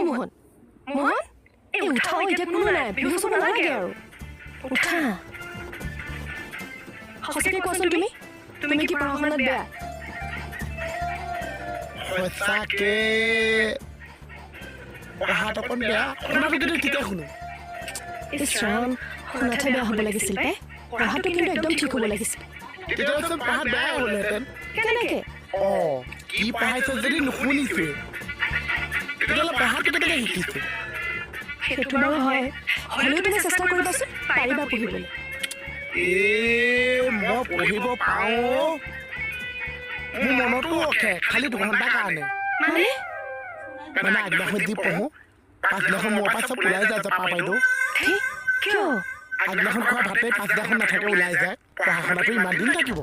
মোহন মোহন এই উঠাও এতিয়া কোনো নাই বিহু চাব নালাগে আৰু উঠা সঁচাকৈ কোৱাচোন তুমি কি পঢ়া শুনাত বেয়া সঁচাকে পঢ়াত অকণ বেয়া শুনাটো কিন্তু ঠিকে শুনো ইছৰাম শুনাতহে বেয়া হ'ব লাগিছিল পাই পঢ়াটো কিন্তু একদম ঠিক হ'ব লাগিছিল তেতিয়াহ'লে পঢ়াত বেয়া হ'লহেঁতেন কেনেকৈ কি পঢ়াইছে যদি নুশুনিছে তেতিয়াহ'লে পঢ়াটো কেনেকৈ শিকিছে সেইটো বাৰু হয় হ'লেও তুমি চেষ্টা কৰিবাচোন পাৰিবা পঢ়িবলৈ মই পঢ়িব পাওঁ মোৰ মনতো ৰখে খালি 2 ঘণ্টাৰ কাৰণে মানে আগদিনাখন যি পঢ়োঁ পাছদিনাখন মোৰ পৰা চব ওলাই যায় জপা বাইদেউ কিয় আগদিনাখন খোৱা ভাতে পাছদিনাখন নাথাকে ওলাই যায় পঢ়া শুনাটো ইমান দিন থাকিব